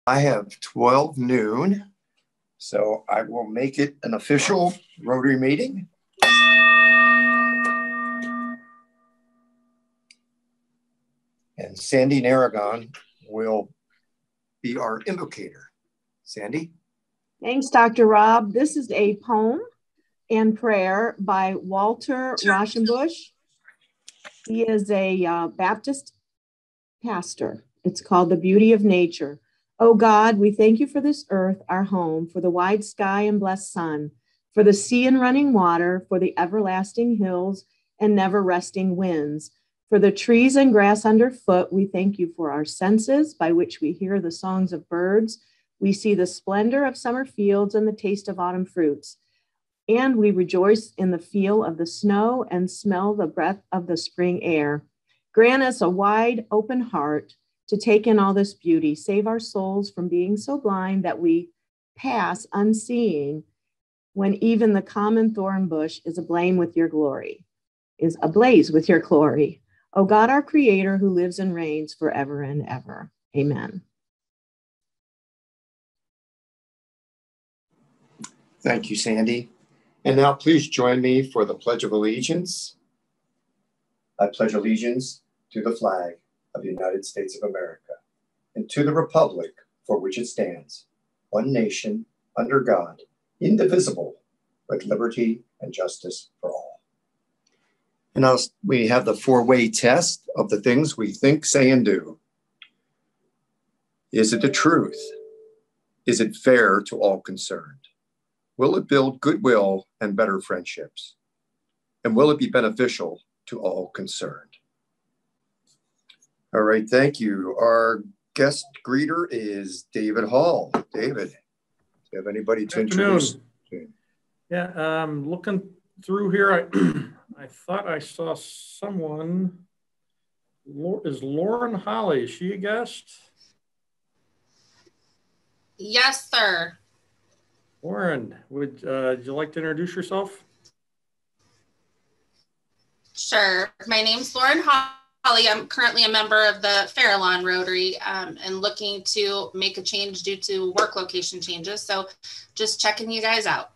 I have 12 noon, so I will make it an official Rotary meeting. And Sandy Narragon will be our invocator. Sandy? Thanks, Dr. Rob. This is a poem and prayer by Walter Rauschenbusch. He is a Baptist pastor. It's called The Beauty of Nature. Oh God, we thank you for this earth, our home, for the wide sky and blessed sun, for the sea and running water, for the everlasting hills and never resting winds, for the trees and grass underfoot. We thank you for our senses by which we hear the songs of birds. We see the splendor of summer fields and the taste of autumn fruits. And we rejoice in the feel of the snow and smell the breath of the spring air. Grant us a wide open heart to take in all this beauty. Save our souls from being so blind that we pass unseeing when even the common thorn bush is ablaze with your glory. O God, our creator, who lives and reigns forever and ever. Amen. Thank you, Sandy. And now please join me for the Pledge of Allegiance. I pledge allegiance to the flag of the United States of America and to the republic for which it stands, one nation, under God, indivisible, with liberty and justice for all. And now we have the four-way test of the things we think, say, and do. Is it the truth? Is it fair to all concerned? Will it build goodwill and better friendships? And will it be beneficial to all concerned? All right, thank you. Our guest greeter is David Hall. David, do you have anybody to introduce? Yeah, looking through here, I thought I saw someone. Is Lauren Holly, is she a guest? Yes, sir. Lauren, would you like to introduce yourself? Sure. My name's Lauren Holly. I'm currently a member of the Farallon Rotary and looking to make a change due to work location changes. So just checking you guys out.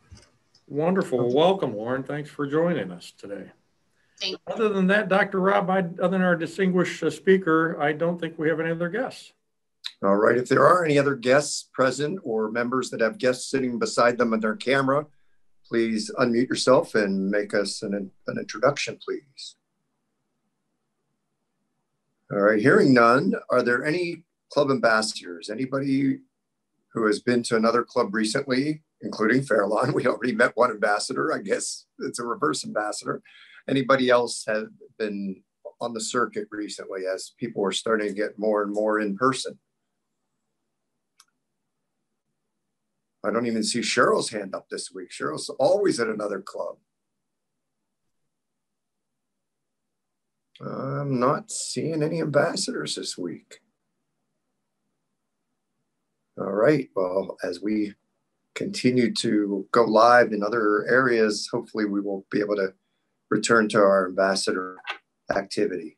Wonderful. Welcome, Lauren. Thanks for joining us today. Thank you. Other than that, Dr. Rob, other than our distinguished speaker, I don't think we have any other guests. All right. If there are any other guests present or members that have guests sitting beside them on their camera, please unmute yourself and make us an introduction, please. All right. Hearing none, are there any club ambassadors? Anybody who has been to another club recently, including Farallon? We already met one ambassador. I guess it's a reverse ambassador. Anybody else have been on the circuit recently as people are starting to get more and more in person? I don't even see Cheryl's hand up this week. Cheryl's always at another club. I'm not seeing any ambassadors this week. All right, well, as we continue to go live in other areas, hopefully we will be able to return to our ambassador activity.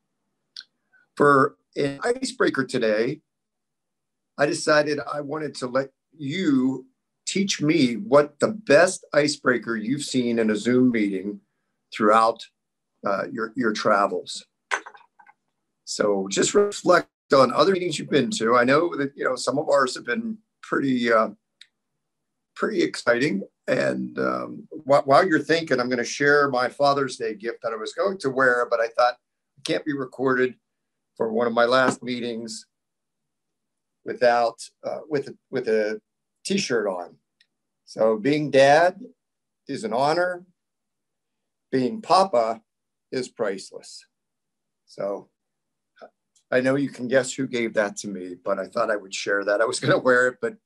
For an icebreaker today, I decided I wanted to let you teach me what the best icebreaker you've seen in a Zoom meeting throughout your travels. So just reflect on other meetings you've been to. I know that some of ours have been pretty exciting. And while you're thinking, I'm going to share my Father's Day gift that I was going to wear, but I thought it can't be recorded for one of my last meetings without with a T-shirt on. So being dad is an honor. Being Papa is priceless. So I know you can guess who gave that to me, but I thought I would share that. I was going to wear it, but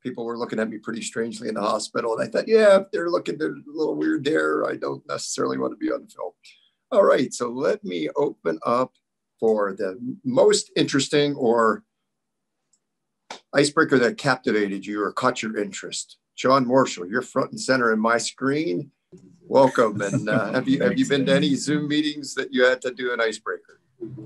people were looking at me pretty strangely in the hospital. And I thought, yeah, if they're looking a little weird there, I don't necessarily want to be on film. All right, so let me open up for the most interesting or icebreaker that captivated you or caught your interest. John Marshall, you're front and center in my screen. Welcome. And have you been to any Zoom meetings that you had to do an icebreaker?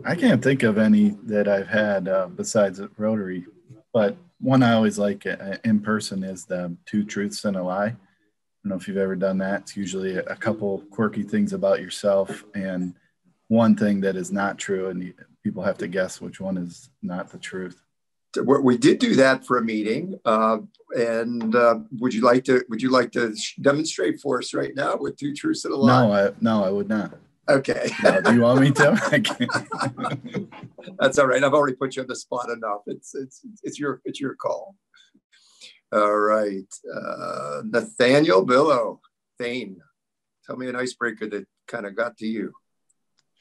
I can't think of any that I've had besides at Rotary, but one I always like in person is the Two Truths and a Lie. I don't know if you've ever done that. It's usually a couple quirky things about yourself and one thing that is not true, and people have to guess which one is not the truth. We did do that for a meeting, and would you like to demonstrate for us right now with Two Truths and a Lie? No, I would not. Okay. No, do you want me to? That's all right. I've already put you on the spot enough. It's your call. All right, Nathaniel Billow, Thane. Tell me an icebreaker that kind of got to you.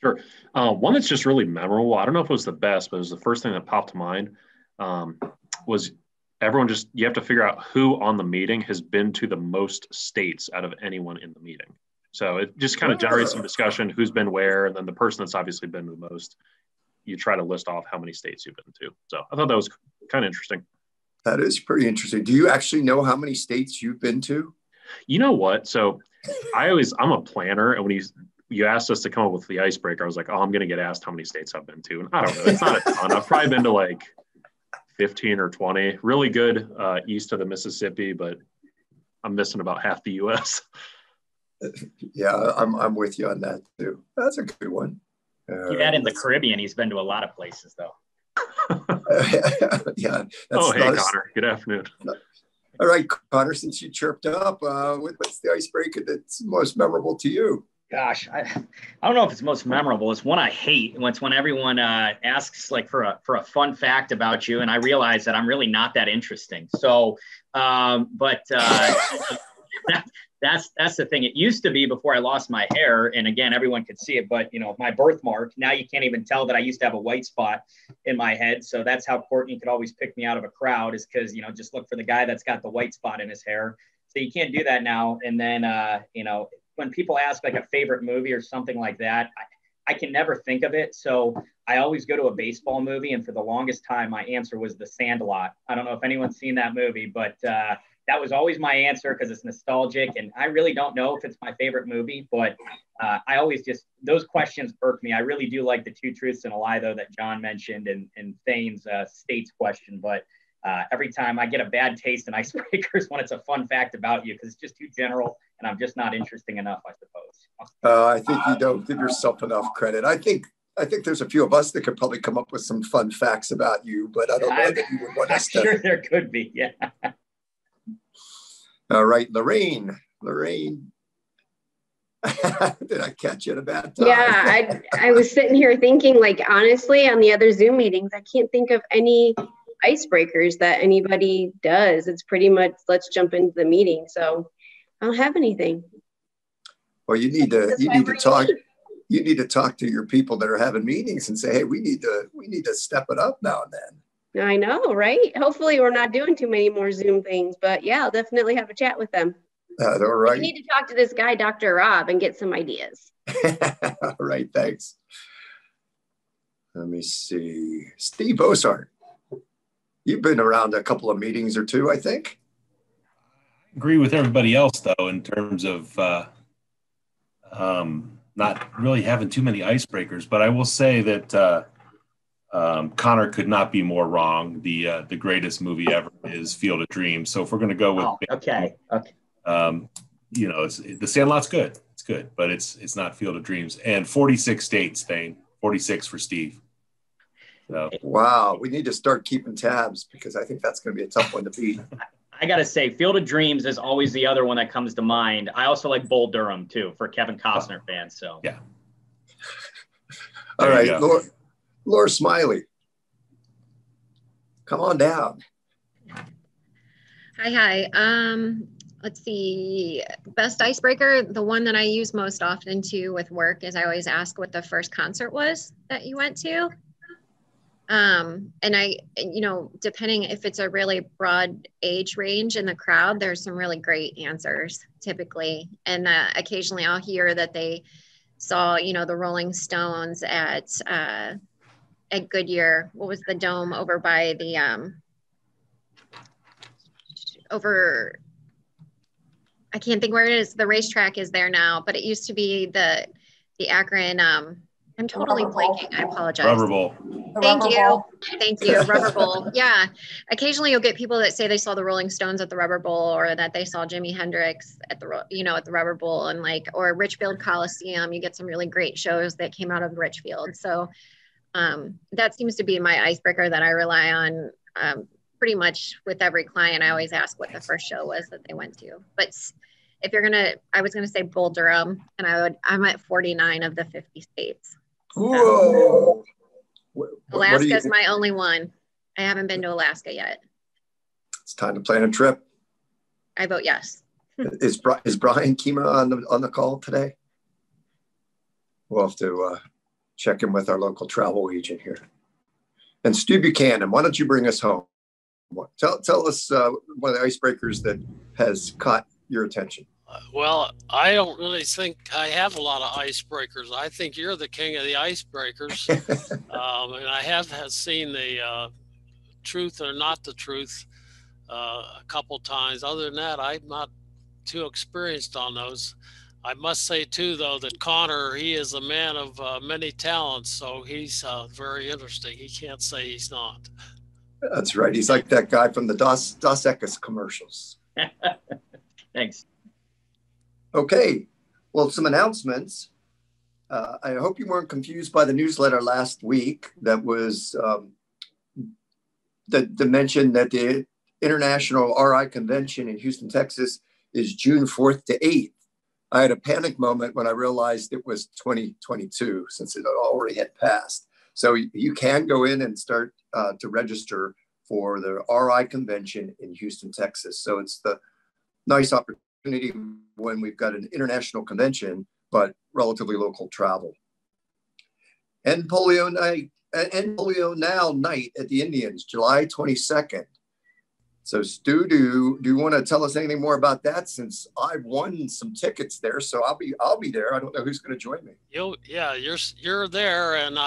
Sure. One that's just really memorable. I don't know if it was the best, but it was the first thing that popped to mind. Was everyone you have to figure out who on the meeting has been to the most states out of anyone in the meeting. So it just kind of generates some discussion, who's been where, and then the person that's obviously been to the most, you try to list off how many states you've been to. So I thought that was kind of interesting. That is pretty interesting. Do you actually know how many states you've been to? You know what? So I'm a planner, and when you asked us to come up with the icebreaker, I was like, oh, I'm going to get asked how many states I've been to. And I don't know. It's not a ton. I've probably been to like 15 or 20. Really good east of the Mississippi, but I'm missing about half the U.S. Yeah, I'm with you on that too. That's a good one. You add in the Caribbean, he's been to a lot of places though. Yeah. Hey, Connor. Good afternoon. All right, Connor, since you chirped up, what's the icebreaker that's most memorable to you? Gosh, I don't know if it's most memorable. It's one I hate. It's when everyone asks like for a fun fact about you, and I realize that I'm really not that interesting. So, that's the thing. It used to be before I lost my hair, and again, everyone could see it, but my birthmark, now you can't even tell that I used to have a white spot in my head. So that's how Courtney could always pick me out of a crowd, is because, just look for the guy that's got the white spot in his hair. So you can't do that now. And then, when people ask like a favorite movie or something like that, I can never think of it. So I always go to a baseball movie. And for the longest time, my answer was The Sandlot. I don't know if anyone's seen that movie, but that was always my answer because it's nostalgic. And I really don't know if it's my favorite movie, but I always those questions irk me. I really do like the Two Truths and a Lie, though, that John mentioned, and Thane's states question. But every time I get a bad taste in icebreakers when it's a fun fact about you, because it's just too general and I'm just not interesting enough, I suppose. I think you don't give yourself enough credit. I think there's a few of us that could probably come up with some fun facts about you, but I don't know that you would want us to. I'm sure there could be, yeah. All right, Lorraine. Did I catch you at a bad time? Yeah, I was sitting here thinking, like, honestly, on the other Zoom meetings, I can't think of any icebreakers that anybody does. It's pretty much, let's jump into the meeting. So I don't have anything. Well, you need to talk to your people that are having meetings and say, hey, we need to step it up now and then. I know, right? Hopefully we're not doing too many more Zoom things, but yeah, I'll definitely have a chat with them. All right. We need to talk to this guy, Dr. Rob, and get some ideas. All right, thanks. Let me see. Steve Osart. You've been around a couple of meetings or two, I think. I agree with everybody else, though, in terms of not really having too many icebreakers. But I will say that Connor could not be more wrong. The greatest movie ever is Field of Dreams. So if we're going to go with okay. The Sandlot's good. It's good, but it's not Field of Dreams. And 46 states, Thane. 46 for Steve. So. Wow, we need to start keeping tabs because I think that's going to be a tough one to beat. I got to say, Field of Dreams is always the other one that comes to mind. I also like Bull Durham, too, for Kevin Costner fans. So yeah. All right, Laura Smiley. Come on down. Hi. Let's see. Best icebreaker, the one that I use most often too with work is I always ask what the first concert was that you went to. And depending if it's a really broad age range in the crowd, there's some really great answers typically. And occasionally I'll hear that they saw, the Rolling Stones at Goodyear. What was the dome over by the, I can't think where it is. The racetrack is there now, but it used to be the Akron I'm totally blanking. I apologize. Rubber Bowl. Thank you. Thank you. Rubber Bowl. Yeah. Occasionally you'll get people that say they saw the Rolling Stones at the Rubber Bowl, or that they saw Jimi Hendrix at the, at the Rubber Bowl, and or Richfield Coliseum. You get some really great shows that came out of Richfield. So that seems to be my icebreaker that I rely on pretty much with every client. I always ask what the first show was that they went to. But if you're I was gonna say Bull Durham, and I'm at 49 of the 50 states. Whoa. Alaska is my only one. I haven't been to Alaska yet. It's time to plan a trip. I vote yes. Is Brian Kima on the call today? We'll have to check in with our local travel agent here. And Stu Buchanan, why don't you bring us home? Tell us one of the icebreakers that has caught your attention. Well, I don't really think I have a lot of icebreakers. I think you're the king of the icebreakers. And I have seen the truth or not the truth a couple times. Other than that, I'm not too experienced on those. I must say too, though, that Connor, he is a man of many talents, so he's very interesting. He can't say he's not. That's right. He's like that guy from the Dos Equis commercials. Thanks. Okay, well, some announcements. I hope you weren't confused by the newsletter last week that was that mentioned that the International RI Convention in Houston, Texas is June 4th to 8th. I had a panic moment when I realized it was 2022 since it already had passed. So you can go in and start to register for the RI Convention in Houston, Texas. So it's the nice opportunity when we've got an international convention, but relatively local travel. And Polio Now night at the Indians, July 22nd. So Stu, do you want to tell us anything more about that? Since I've won some tickets there, so I'll be there. I don't know who's going to join me. You're there, and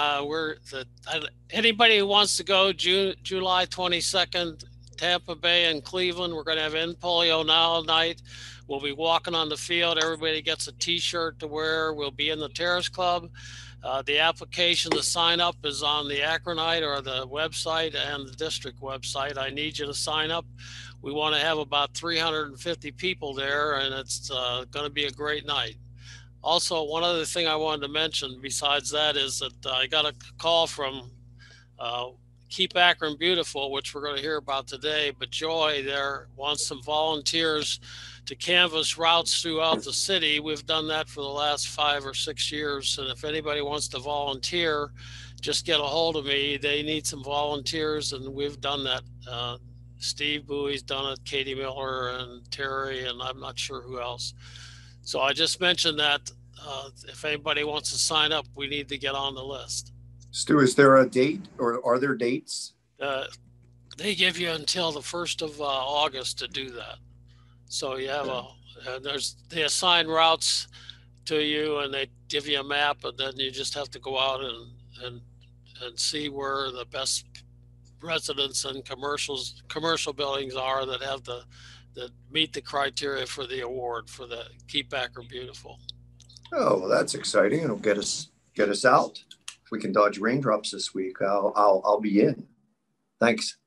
anybody who wants to go July 22nd, Tampa Bay and Cleveland. We're going to have In Polio Now night. We'll be walking on the field. Everybody gets a T-shirt to wear. We'll be in the Terrace Club. The application to sign up is on the Akronite or the website and the district website. I need you to sign up. We want to have about 350 people there, and it's going to be a great night. Also, one other thing I wanted to mention besides that is that I got a call from Keep Akron Beautiful, which we're going to hear about today, but Joy there wants some volunteers to canvass routes throughout the city. We've done that for the last 5 or 6 years. And if anybody wants to volunteer, just get a hold of me. They need some volunteers, and we've done that. Steve Bowie's done it, Katie Miller and Terry, and I'm not sure who else. So I just mentioned that if anybody wants to sign up, we need to get on the list. Stu, is there a date, or are there dates? They give you until the 1st of August to do that. So you have they assign routes to you, and they give you a map, and then you just have to go out and see where the best residents and commercial buildings are that have that meet the criteria for the award for the Keep Akron Beautiful. Oh, well, that's exciting. It'll get us out. If we can dodge raindrops this week, I'll be in. Thanks.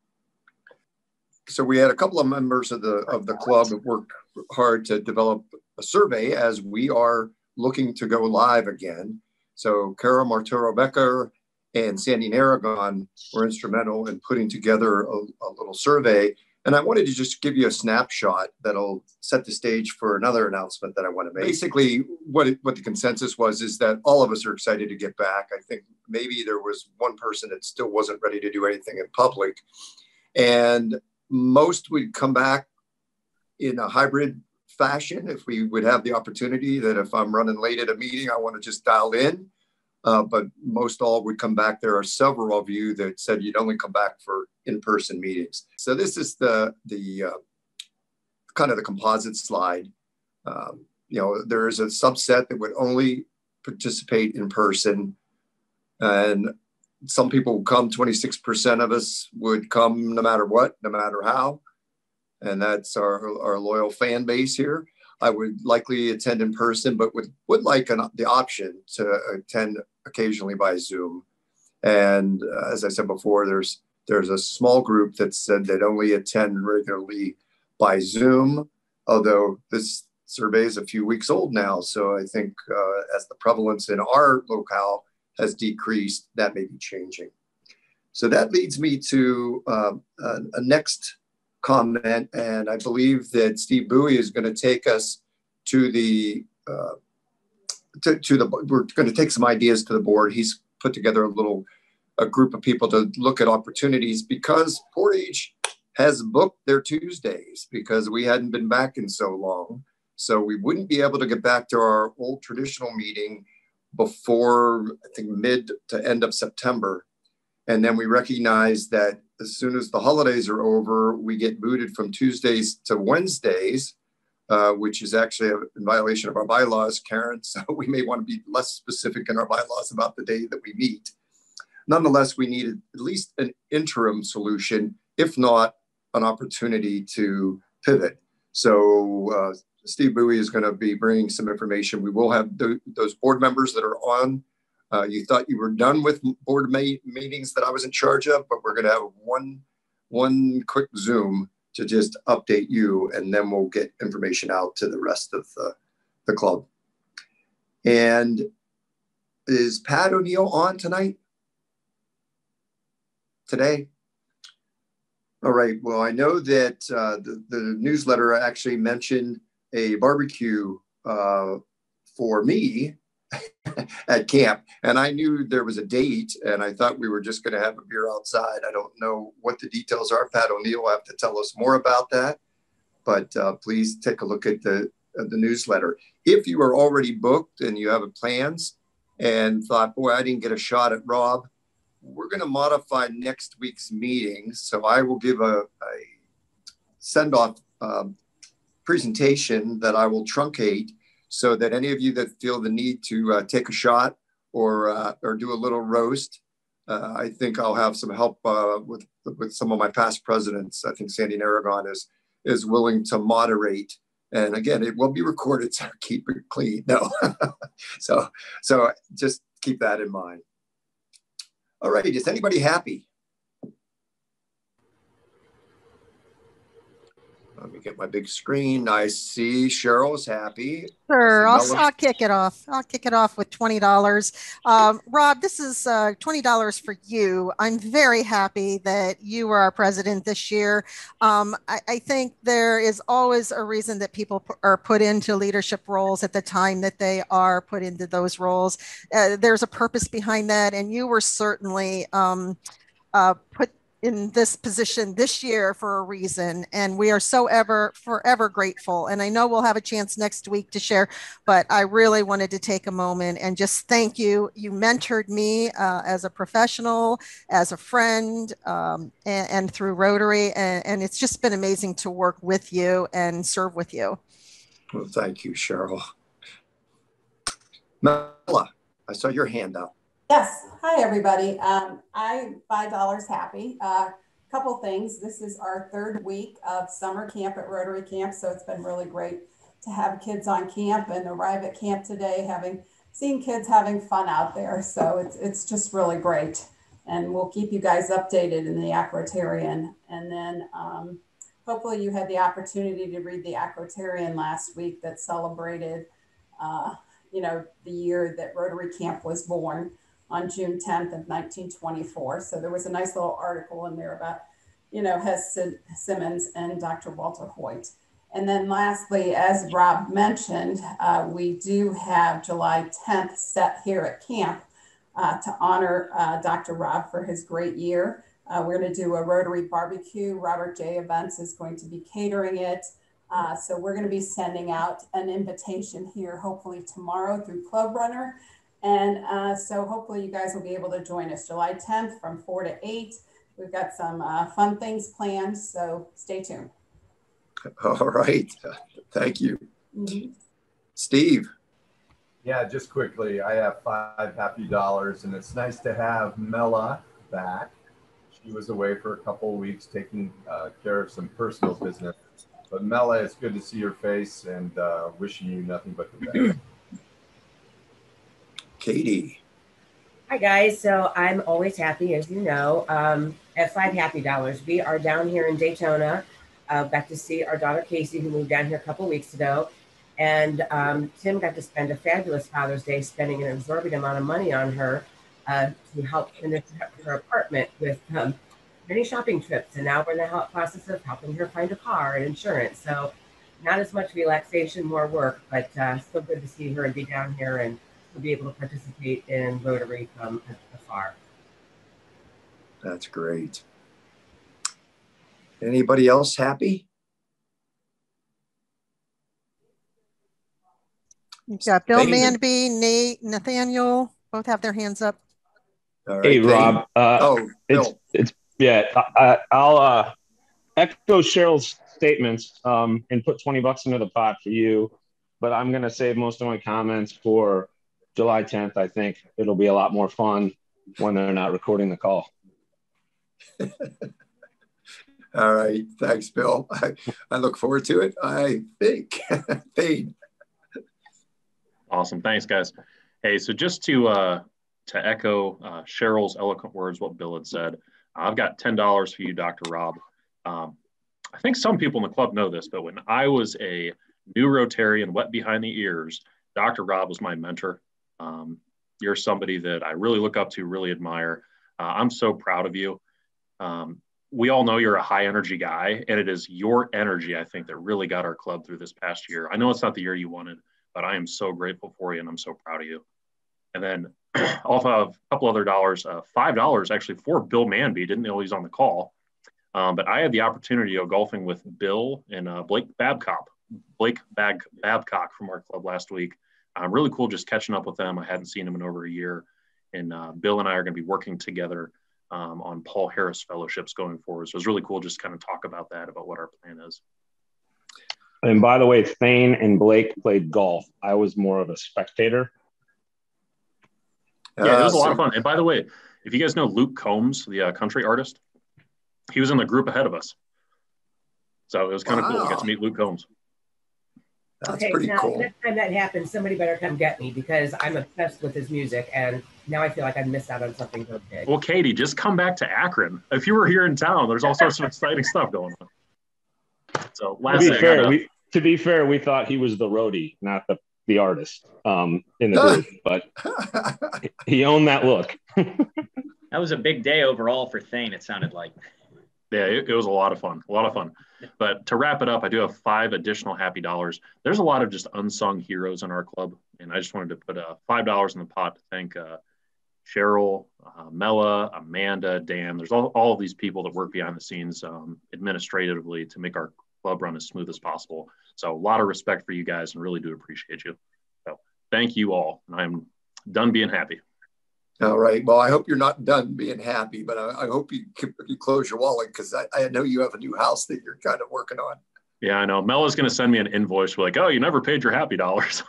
So we had a couple of members of the club that worked hard to develop a survey as we are looking to go live again. So Cara Marturo Becker and Sandy Aragon were instrumental in putting together a little survey. And I wanted to just give you a snapshot that'll set the stage for another announcement that I want to make. Basically, what the consensus was is that all of us are excited to get back. I think maybe there was one person that still wasn't ready to do anything in public. And most would come back in a hybrid fashion if we would have the opportunity that if I'm running late at a meeting, I want to just dial in. But most all would come back. There are several of you that said you'd only come back for in-person meetings. So this is the kind of the composite slide. There is a subset that would only participate in person, and some people would come. 26% of us would come no matter what, no matter how, and that's our loyal fan base here. I would likely attend in person, but would like the option to attend occasionally by Zoom. And as I said before, there's a small group that said they'd only attend regularly by Zoom, although this survey is a few weeks old now. So I think as the prevalence in our locale has decreased, that may be changing. So that leads me to a next comment. And I believe that Steve Bowie is going to take us to the, we're going to take some ideas to the board. He's put together a group of people to look at opportunities, because Portage has booked their Tuesdays because we hadn't been back in so long. So we wouldn't be able to get back to our old traditional meeting before, I think, mid to end of September. And then we recognize that as soon as the holidays are over, we get booted from Tuesdays to Wednesdays, which is actually in violation of our bylaws, Karen. So we may want to be less specific in our bylaws about the day that we meet. Nonetheless, we need at least an interim solution, if not an opportunity to pivot. So Steve Bowie is going to be bringing some information. We will have those board members that are on. You thought you were done with board meetings that I was in charge of, but we're going to have one quick Zoom to just update you, and then we'll get information out to the rest of the club. And is Pat O'Neill on tonight? Today? All right, well, I know that the newsletter actually mentioned a barbecue for me at camp, and I knew there was a date, and I thought we were just going to have a beer outside. I don't know what the details are. Pat O'Neill will have to tell us more about that, but please take a look at the newsletter. If you are already booked and you have plans and thought, boy, I didn't get a shot at Rob, we're going to modify next week's meeting. So I will give a send-off presentation that I will truncate, so that any of you that feel the need to take a shot or do a little roast, I think I'll have some help with some of my past presidents. I think Sandy Aragon is willing to moderate. And again, it will be recorded, so keep it clean. No, so just keep that in mind. All right, is anybody happy? Let me get my big screen. I see Cheryl's happy. Sure, I'll kick it off. I'll kick it off with $20. Rob, this is $20 for you. I'm very happy that you were our president this year. I think there is always a reason that people are put into leadership roles at the time that they are put into those roles. There's a purpose behind that, and you were certainly put in this position this year for a reason, and we are forever grateful. And I know we'll have a chance next week to share, but I really wanted to take a moment and just thank you. You mentored me as a professional, as a friend, and through Rotary, and it's just been amazing to work with you and serve with you. Well, thank you, Cheryl. Mela, I saw your hand up. Yes. Hi, everybody. I'm $5 happy. Couple things. This is our third week of summer camp at Rotary Camp, so it's been really great to have kids on camp and arrive at camp today, seen kids having fun out there. So it's just really great. And we'll keep you guys updated in the Acrotarian. And then hopefully you had the opportunity to read the Acrotarian last week that celebrated, the year that Rotary Camp was born on June 10th of 1924. So there was a nice little article in there about, Hess Simmons and Dr. Walter Hoyt. And then lastly, as Rob mentioned, we do have July 10th set here at camp to honor Dr. Rob for his great year. We're going to do a Rotary barbecue. Robert J. Events is going to be catering it. So we're going to be sending out an invitation here, hopefully tomorrow through Club Runner. And so hopefully you guys will be able to join us July 10th from 4 to 8. We've got some fun things planned, so stay tuned. All right. Thank you. Mm-hmm. Steve. Yeah, just quickly, I have $5 happy, and it's nice to have Mela back. She was away for a couple of weeks taking care of some personal business. But Mela, it's good to see your face, and wishing you nothing but the best. Katie. Hi guys, so I'm always happy, as you know. At $5 Happy Dollars, we are down here in Daytona. Got to see our daughter Casey, who moved down here a couple weeks ago, and Tim got to spend a fabulous Father's Day, spending an exorbitant amount of money on her to help finish her apartment with many shopping trips. And now we're in the process of helping her find a car and insurance. So not as much relaxation, more work, but still good to see her and be down here and to be able to participate in Rotary from afar. That's great. Anybody else happy? You've got Bill Manby, Nate, Nathaniel, both have their hands up. All right, hey, Rob. Bill. I'll echo Cheryl's statements and put $20 into the pot for you, but I'm going to save most of my comments for July 10th. I think it'll be a lot more fun when they're not recording the call. All right. Thanks, Bill. I look forward to it. I think. Fade. Awesome. Thanks, guys. Hey, so just to echo Cheryl's eloquent words, what Bill had said, I've got $10 for you, Dr. Rob. I think some people in the club know this, but when I was a new Rotarian, wet behind the ears, Dr. Rob was my mentor. You're somebody that I really look up to, really admire. I'm so proud of you. We all know you're a high energy guy, and it is your energy, I think, that really got our club through this past year. I know it's not the year you wanted, but I am so grateful for you, and I'm so proud of you. And then off of a couple other dollars, $5 actually for Bill Manby. Didn't know he's on the call. But I had the opportunity to go golfing with Bill and Blake Babcock from our club last week. Really cool just catching up with them. I hadn't seen them in over a year. And Bill and I are going to be working together on Paul Harris fellowships going forward. So it was really cool just kind of talk about that, about what our plan is. And by the way, Thane and Blake played golf. I was more of a spectator. Yeah, it was a lot of fun. And by the way, if you guys know Luke Combs, the country artist, he was in the group ahead of us. So it was kind of cool. We got to meet Luke Combs. That's pretty cool. Next time that happens, somebody better come get me because I'm obsessed with his music and now I feel like I missed out on something so big. Well, Katie, just come back to Akron. If you were here in town, there's all sorts of exciting stuff going on. So to be fair, we thought he was the roadie, not the artist in the group, but he owned that look. That was a big day overall for Thane, it sounded like. Yeah, it was a lot of fun, But to wrap it up, I do have 5 additional happy dollars. There's a lot of just unsung heroes in our club, and I just wanted to put $5 in the pot to thank Cheryl, Mella, Amanda, Dan. There's all of these people that work behind the scenes administratively to make our club run as smooth as possible. So a lot of respect for you guys and really do appreciate you. So thank you all. And I'm done being happy. All right. Well, I hope you're not done being happy, but I hope you close your wallet because I know you have a new house that you're kind of working on. Yeah, I know. Mella's going to send me an invoice. We're like, oh, you never paid your happy dollars.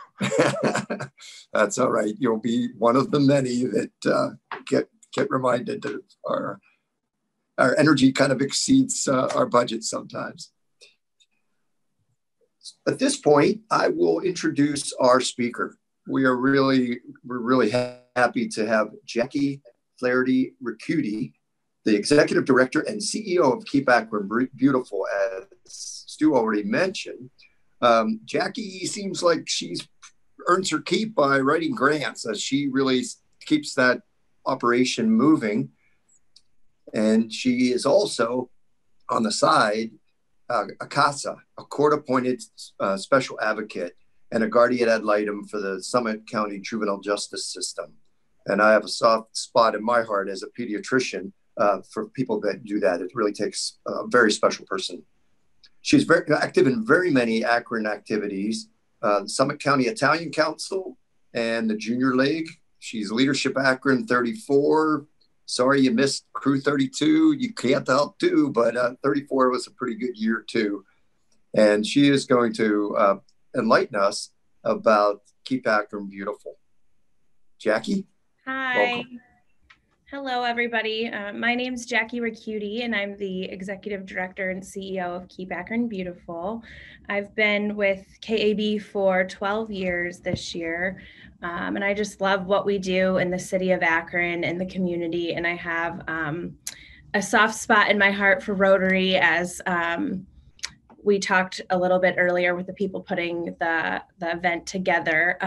That's all right. You'll be one of the many that get reminded that our energy kind of exceeds our budget sometimes. At this point, I will introduce our speaker. We're really happy to have Jacqui Flaherty Ricchiuti, the Executive Director and CEO of Keep Akron Beautiful, as Stu already mentioned. Jacqui seems like she's earns her keep by writing grants, as she really keeps that operation moving. And she is also, on the side, a CASA, a court-appointed special advocate, and a guardian ad litem for the Summit County Juvenile Justice System. And I have a soft spot in my heart as a pediatrician for people that do that. It really takes a very special person. She's very active in very many Akron activities, the Summit County Italian Council and the Junior League. She's Leadership Akron 34. Sorry you missed Crew 32. You can't help too, but 34 was a pretty good year too. And she is going to enlighten us about Keep Akron Beautiful. Jacqui? Hi. Welcome. Hello, everybody. My name is Jacqui Ricchiuti, and I'm the Executive Director and CEO of Keep Akron Beautiful. I've been with KAB for 12 years this year, and I just love what we do in the city of Akron and the community, and I have a soft spot in my heart for Rotary, as we talked a little bit earlier with the people putting the event together.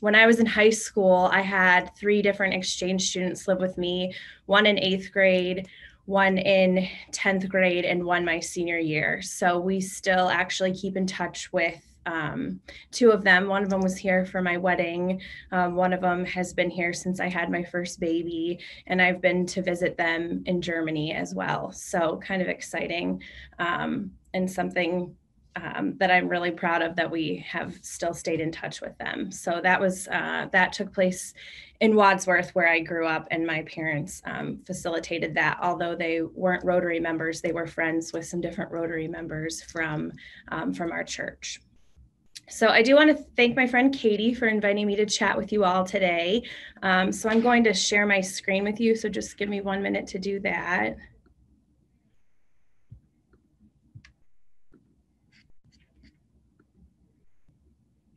When I was in high school, I had 3 different exchange students live with me, one in 8th grade, one in 10th grade, and one my senior year. So we still actually keep in touch with 2 of them. One of them was here for my wedding. One of them has been here since I had my first baby, and I've been to visit them in Germany as well. So kind of exciting. And something that I'm really proud of, that we have still stayed in touch with them. So that took place in Wadsworth, where I grew up, and my parents facilitated that. Although they weren't Rotary members, they were friends with some different Rotary members from our church. So I do want to thank my friend Katie for inviting me to chat with you all today. So I'm going to share my screen with you. So just give me 1 minute to do that.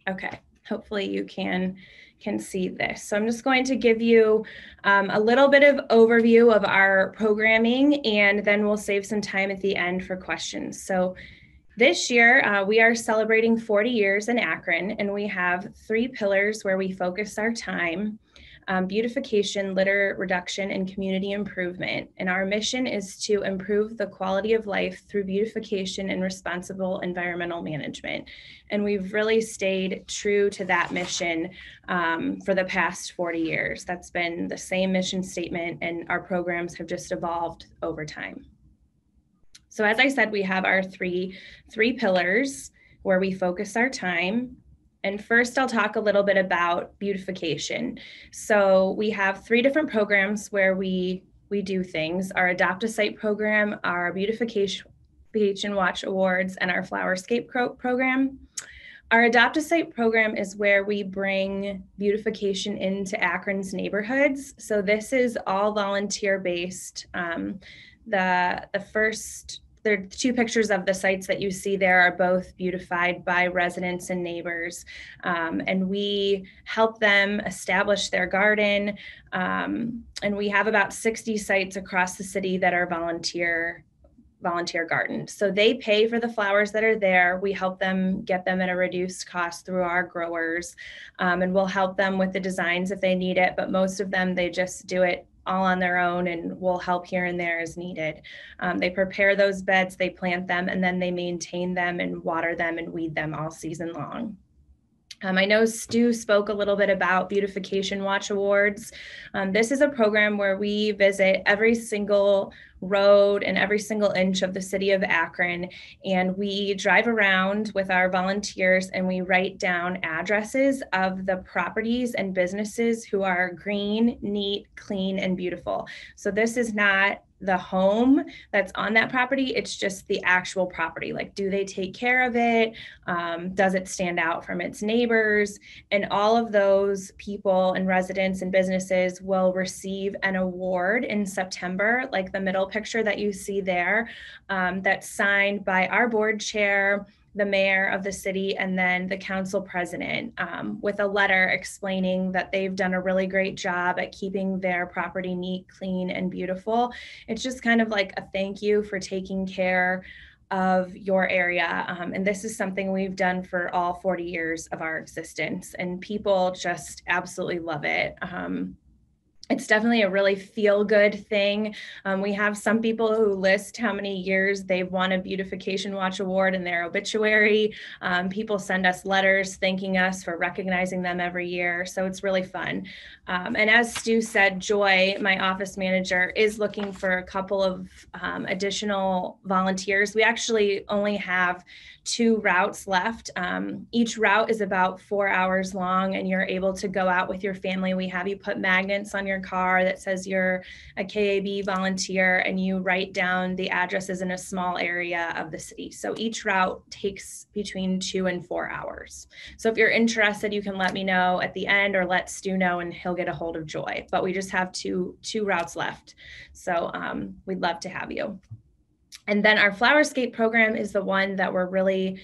Okay, hopefully you can see this. So I'm just going to give you a little bit of overview of our programming, and then we'll save some time at the end for questions. So this year, we are celebrating 40 years in Akron, and we have 3 pillars where we focus our time: beautification, litter reduction, and community improvement. And our mission is to improve the quality of life through beautification and responsible environmental management. And we've really stayed true to that mission for the past 40 years. That's been the same mission statement, and our programs have just evolved over time. So as I said, we have our three pillars where we focus our time. And first, I'll talk a little bit about beautification. So we have 3 different programs where we do things: our Adopt a Site program, our Beautification Watch Awards, and our Flowerscape program. Our Adopt a Site program is where we bring beautification into Akron's neighborhoods. So this is all volunteer-based. The 2 pictures of the sites that you see there are both beautified by residents and neighbors. And we help them establish their garden. And we have about 60 sites across the city that are volunteer gardens. So they pay for the flowers that are there. We help them get them at a reduced cost through our growers. And we'll help them with the designs if they need it, but most of them, they just do it all on their own, and we'll help here and there as needed. They prepare those beds, they plant them, and then they maintain them and water them and weed them all season long. I know Stu spoke a little bit about Beautification Watch Awards. This is a program where we visit every single road and every single inch of the city of Akron, and we drive around with our volunteers and we write down addresses of the properties and businesses who are green, neat, clean, and beautiful. So this is not the home that's on that property, it's just the actual property. Like, do they take care of it? Does it stand out from its neighbors? And all of those people and residents and businesses will receive an award in September, like the middle picture that you see there, that's signed by our board chair, the mayor of the city, and then the council president, with a letter explaining that they've done a really great job at keeping their property neat, clean, and beautiful. It's just kind of like a thank you for taking care of your area. And this is something we've done for all 40 years of our existence, and people just absolutely love it. It's definitely a really feel-good thing. We have some people who list how many years they've won a Beautification Watch Award in their obituary. People send us letters thanking us for recognizing them every year. So it's really fun. And as Stu said, Joy, my office manager, is looking for a couple of additional volunteers. We actually only have 2 routes left. Each route is about 4 hours long, and you're able to go out with your family. We have you put magnets on your your car that says you're a KAB volunteer, and you write down the addresses in a small area of the city. So each route takes between 2 and 4 hours. So if you're interested, you can let me know at the end, or let Stu know and he'll get a hold of Joy. But we just have two routes left. So we'd love to have you. And then our Flowerscape program is the one that we're really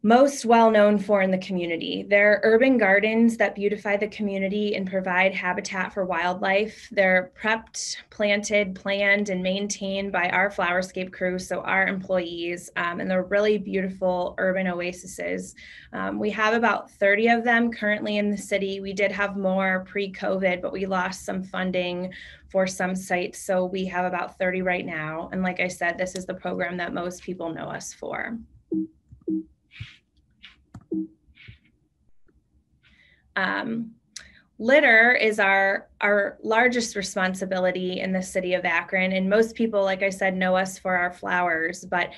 most well known for in the community. They're urban gardens that beautify the community and provide habitat for wildlife. They're prepped, planted, planned, and maintained by our Flowerscape crew, so our employees, and they're really beautiful urban oases. We have about 30 of them currently in the city. We did have more pre-COVID, but we lost some funding for some sites, so we have about 30 right now. And like I said, this is the program that most people know us for. Litter is our largest responsibility in the city of Akron. And most people, like I said, know us for our flowers, but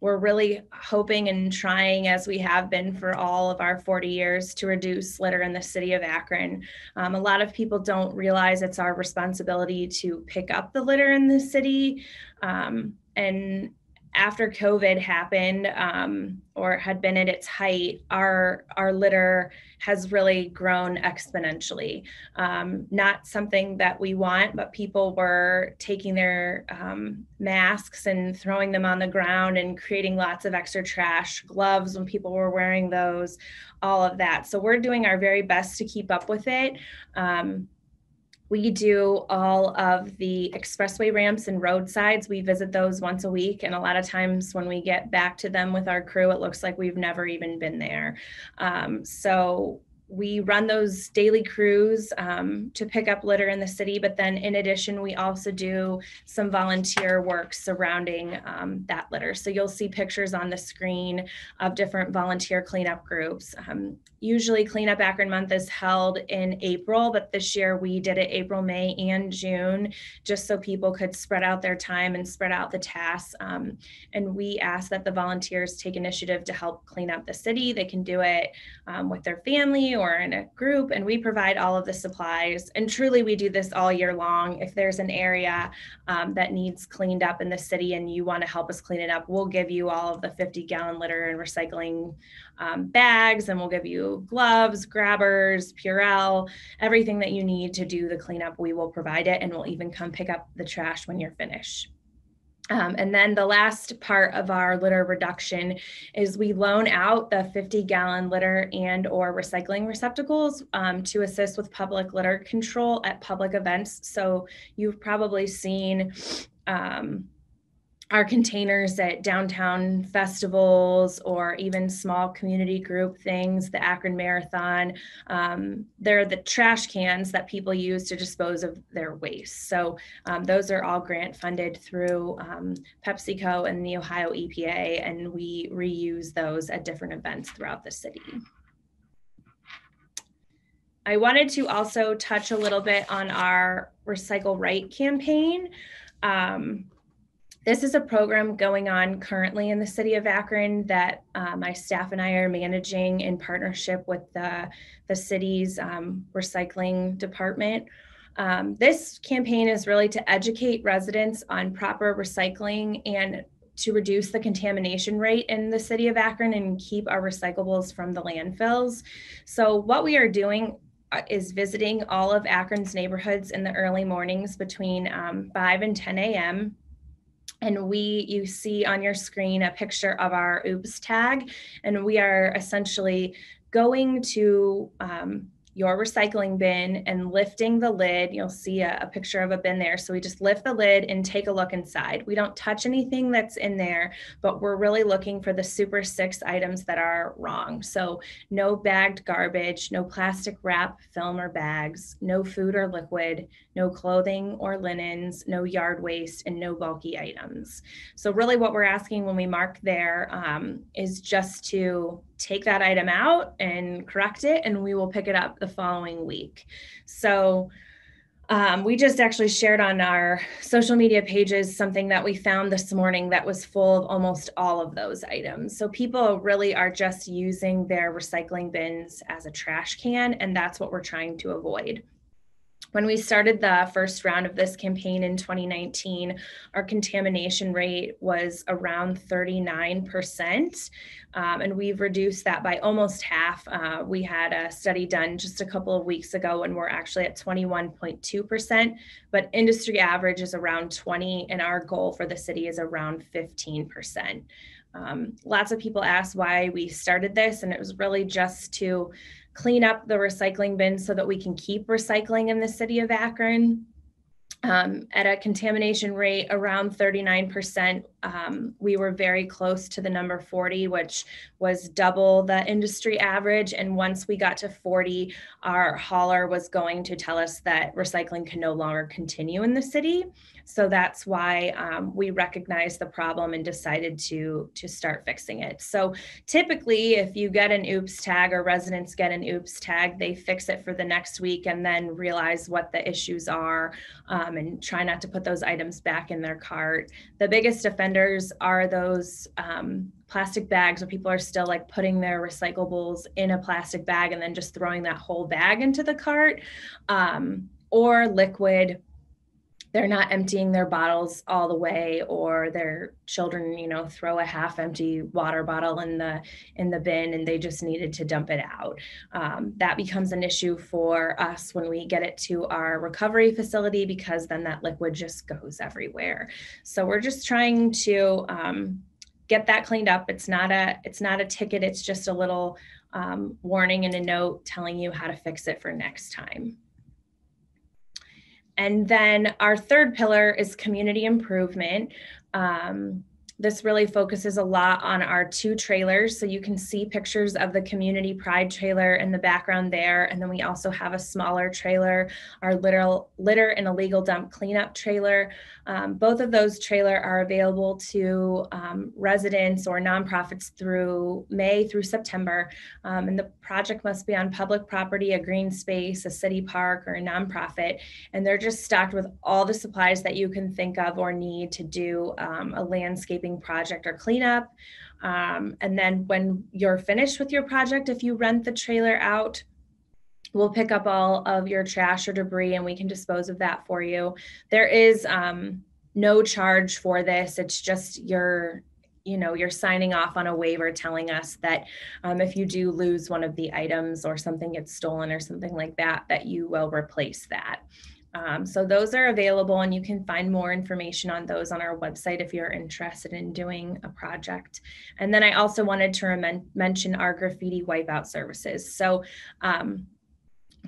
we're really hoping and trying, as we have been for all of our 40 years, to reduce litter in the city of Akron. A lot of people don't realize it's our responsibility to pick up the litter in the city. And after COVID happened, or had been at its height, our litter has really grown exponentially. Not something that we want, but people were taking their masks and throwing them on the ground and creating lots of extra trash, gloves when people were wearing those, all of that. So we're doing our very best to keep up with it. We do all of the expressway ramps and roadsides. We visit those once a week. And a lot of times when we get back to them with our crew, it looks like we've never even been there. So we run those daily crews to pick up litter in the city. But then in addition, we also do some volunteer work surrounding that litter. So you'll see pictures on the screen of different volunteer cleanup groups. Usually Cleanup Akron Month is held in April, but this year we did it April, May, and June, just so people could spread out their time and spread out the tasks. And we ask that the volunteers take initiative to help clean up the city. They can do it with their family or in a group, and we provide all of the supplies. And truly, we do this all year long. If there's an area that needs cleaned up in the city and you want to help us clean it up, we'll give you all of the 50-gallon litter and recycling bags, and we'll give you gloves, grabbers, Purell, everything that you need to do the cleanup. We will provide it, and we'll even come pick up the trash when you're finished. And then the last part of our litter reduction is we loan out the 50-gallon litter and or recycling receptacles to assist with public litter control at public events. So you've probably seen our containers at downtown festivals or even small community group things, the Akron Marathon. They're the trash cans that people use to dispose of their waste. So those are all grant funded through PepsiCo and the Ohio EPA, and we reuse those at different events throughout the city. I wanted to also touch a little bit on our Recycle Right campaign. This is a program going on currently in the city of Akron that my staff and I are managing in partnership with the city's recycling department. This campaign is really to educate residents on proper recycling and to reduce the contamination rate in the city of Akron and keep our recyclables from the landfills. So what we are doing is visiting all of Akron's neighborhoods in the early mornings between 5 and 10 a.m. And you see on your screen a picture of our OOPS tag, and we are essentially going to your recycling bin and lifting the lid. You'll see a picture of a bin there. So we just lift the lid and take a look inside. We don't touch anything that's in there, but we're really looking for the super 6 items that are wrong. So no bagged garbage, no plastic wrap, film, or bags, no food or liquid, no clothing or linens, no yard waste, and no bulky items. So really what we're asking when we mark there is just to take that item out and correct it, and we will pick it up the following week. So we just actually shared on our social media pages something that we found this morning that was full of almost all of those items. So people really are just using their recycling bins as a trash can, and that's what we're trying to avoid. When we started the first round of this campaign in 2019, our contamination rate was around 39%, and we've reduced that by almost half. We had a study done just a couple of weeks ago, and we're actually at 21.2%, but industry average is around 20, and our goal for the city is around 15%. Lots of people ask why we started this, and it was really just to clean up the recycling bins so that we can keep recycling in the city of Akron. At a contamination rate around 39%, we were very close to the number 40, which was double the industry average. And once we got to 40, our hauler was going to tell us that recycling can no longer continue in the city. So that's why we recognized the problem and decided to start fixing it. So typically, if you get an oops tag or residents get an oops tag, they fix it for the next week and then realize what the issues are and try not to put those items back in their cart. The biggest offenders are those plastic bags where people are still like putting their recyclables in a plastic bag and then just throwing that whole bag into the cart, or liquid. They're not emptying their bottles all the way, or their children, you know, throw a half empty water bottle in the bin and they just needed to dump it out. That becomes an issue for us when we get it to our recovery facility, because then that liquid just goes everywhere. So we're just trying to get that cleaned up. It's not a ticket. It's just a little warning and a note telling you how to fix it for next time. And then our third pillar is community improvement. This really focuses a lot on our 2 trailers. So you can see pictures of the community pride trailer in the background there. And then we also have a smaller trailer, our litter and illegal dump cleanup trailer. Both of those trailers are available to residents or nonprofits through May through September. And the project must be on public property, a green space, a city park, or a nonprofit. And they're just stocked with all the supplies that you can think of or need to do a landscaping project or cleanup. And then when you're finished with your project, if you rent the trailer out, we'll pick up all of your trash or debris and we can dispose of that for you. There is no charge for this. It's just you're signing off on a waiver telling us that if you do lose one of the items or something gets stolen or something like that, that you will replace that. So those are available, and you can find more information on those on our website if you're interested in doing a project. And then I also wanted to mention our graffiti wipeout services. So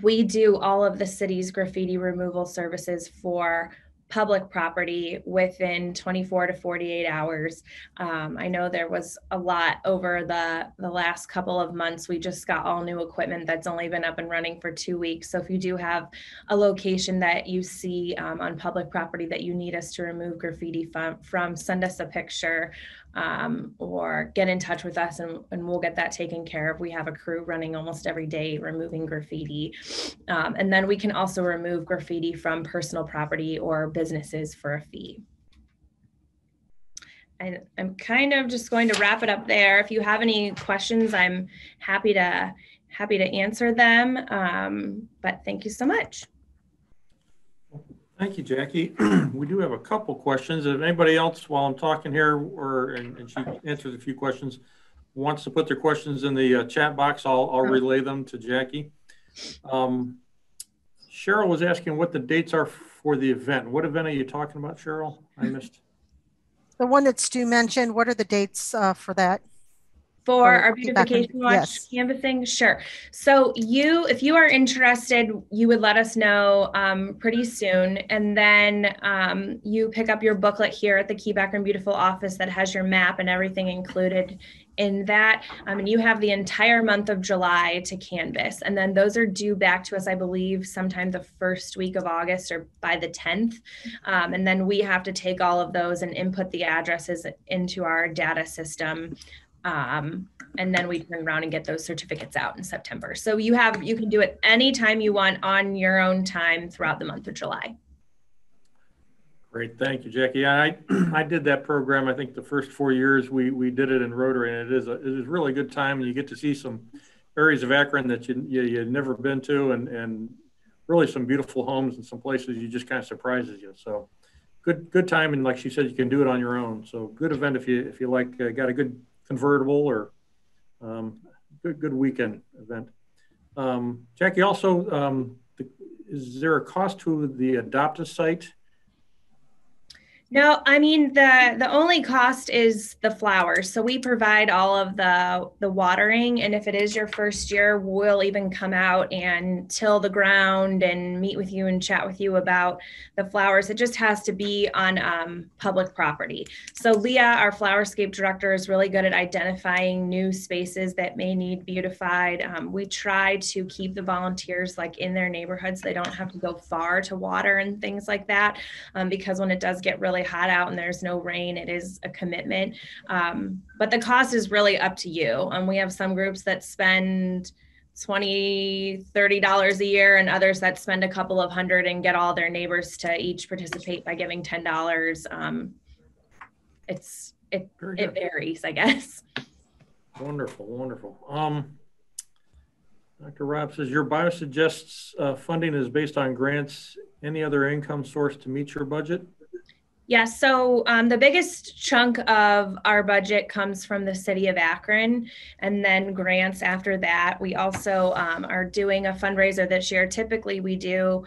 we do all of the city's graffiti removal services for public property within 24 to 48 hours. I know there was a lot over the last couple of months. We just got all new equipment that's only been up and running for 2 weeks. So if you do have a location that you see on public property that you need us to remove graffiti from, send us a picture or get in touch with us and we'll get that taken care of. We have a crew running almost every day removing graffiti. And then we can also remove graffiti from personal property or businesses for a fee. And I'm kind of just going to wrap it up there. If you have any questions, I'm happy to answer them. But thank you so much. Thank you, Jackie. We do have a couple questions. If anybody else, while I'm talking here, and she answers a few questions, wants to put their questions in the chat box, I'll relay them to Jackie. Cheryl was asking what the dates are for the event. What event are you talking about, Cheryl? I missed. The one that Stu mentioned, what are the dates for that? For our beautification watch canvassing? Sure. So if you are interested, you would let us know pretty soon. And then you pick up your booklet here at the Keep Akron Beautiful office that has your map and everything included in that. And you have the entire month of July to canvass. And then those are due back to us, I believe, sometime the first week of August or by the 10th. And then we have to take all of those and input the addresses into our data system. And then we turn around and get those certificates out in September. So you can do it anytime you want on your own time throughout the month of July. Great, thank you, Jackie. I did that program. I think the first 4 years we did it in Rotary, and it is a really good time. And you get to see some areas of Akron that you've never been to, and really some beautiful homes and some places you just kind of surprises you. So good time. And like she said, you can do it on your own. So good event if you like, got a good convertible or good weekend event. Jackie, also, is there a cost to the Adopt-A site? No, I mean, the only cost is the flowers. So we provide all of the watering. And if it is your first year, we'll even come out and till the ground and meet with you and chat with you about the flowers. It just has to be on public property. So Leah, our flowerscape director, is really good at identifying new spaces that may need beautified. We try to keep the volunteers like in their neighborhoods. They don't have to go far to water and things like that, because when it does get really hot out and there's no rain, it is a commitment. But the cost is really up to you. We have some groups that spend $20, $30 a year and others that spend a couple of hundred and get all their neighbors to each participate by giving $10. It varies, I guess. Wonderful, wonderful. Dr. Robb says, your bio suggests funding is based on grants. Any other income source to meet your budget? Yeah, so the biggest chunk of our budget comes from the city of Akron, and then grants after that. We also are doing a fundraiser this year. Typically we do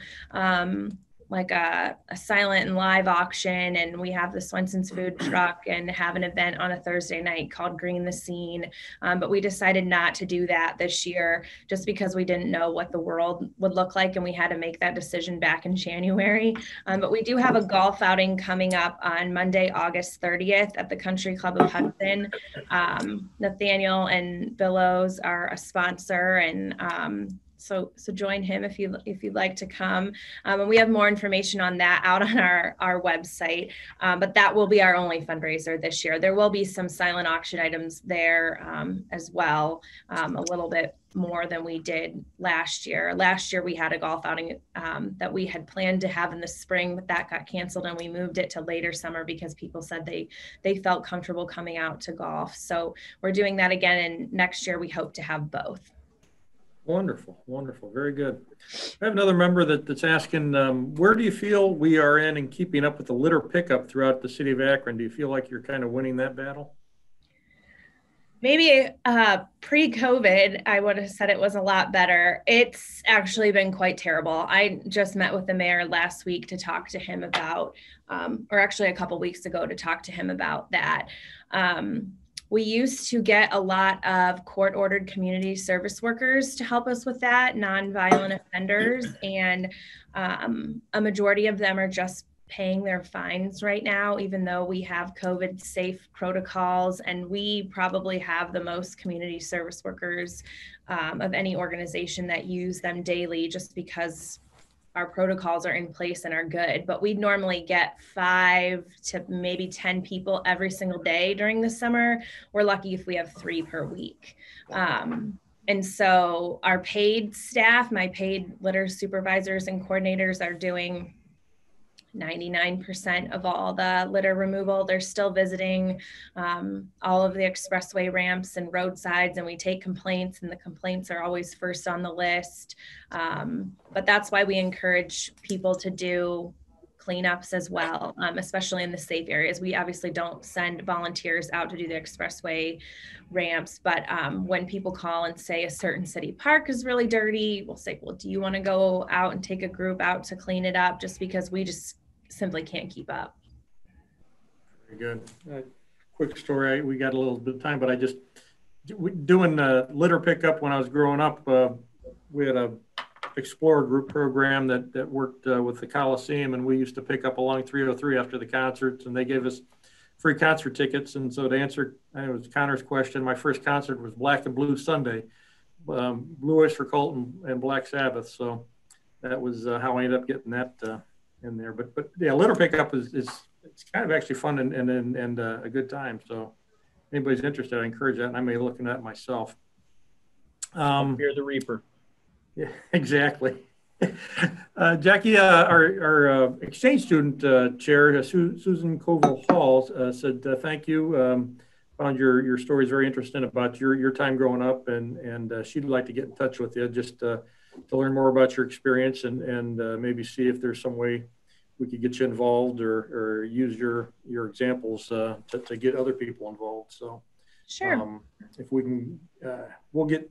like a silent and live auction, and we have the Swenson's food truck and have an event on a Thursday night called Green the Scene. But we decided not to do that this year just because we didn't know what the world would look like, and we had to make that decision back in January. But we do have a golf outing coming up on Monday, August 30th at the Country Club of Hudson. Nathaniel and Billows are a sponsor, and so join him if you'd like to come. And we have more information on that out on our website, but that will be our only fundraiser this year. There will be some silent auction items there as well, a little bit more than we did last year. Last year we had a golf outing that we had planned to have in the spring, but that got canceled and we moved it to later summer because people said they felt comfortable coming out to golf. So we're doing that again, and next year we hope to have both. Wonderful, wonderful, very good. I have another member that's asking, where do you feel we are in keeping up with the litter pickup throughout the city of Akron? Do you feel like you're kind of winning that battle? Maybe pre-COVID, I would have said it was a lot better. It's actually been quite terrible. I just met with the mayor last week to talk to him about, or actually a couple weeks ago to talk to him about that. We used to get a lot of court-ordered community service workers to help us with that, nonviolent offenders, and a majority of them are just paying their fines right now, even though we have COVID-safe protocols, and we probably have the most community service workers of any organization that use them daily just because our protocols are in place and are good. But we normally get 5 to maybe 10 people every single day during the summer. We're lucky if we have 3 per week. And so our paid staff, my paid litter supervisors and coordinators, are doing 99% of all the litter removal. They're still visiting all of the expressway ramps and roadsides, and we take complaints, and the complaints are always first on the list. But that's why we encourage people to do cleanups as well, especially in the safe areas. We obviously don't send volunteers out to do the expressway ramps, but when people call and say a certain city park is really dirty, we'll say, well, do you want to go out and take a group out to clean it up, just because we just simply can't keep up. Very good. Quick story. We got a little bit of time, but doing litter pickup when I was growing up, we had a Explorer group program that worked with the Coliseum, and we used to pick up along 303 after the concerts, and they gave us free concert tickets. And so to answer, it was Connor's question, my first concert was Black and Blue Sunday, Blue Oyster Cult and Black Sabbath. So that was how I ended up getting that in there. But yeah, litter pickup is it's kind of actually fun and a good time. So if anybody's interested, I encourage that, and I may look into that myself. Fear the Reaper. Yeah, exactly. Jackie, our exchange student chair, Susan Koval Hall, said thank you. Found your stories very interesting about your time growing up, and she'd like to get in touch with you. Just learn more about your experience and maybe see if there's some way we could get you involved or use your examples to get other people involved. So sure. If we can, we'll get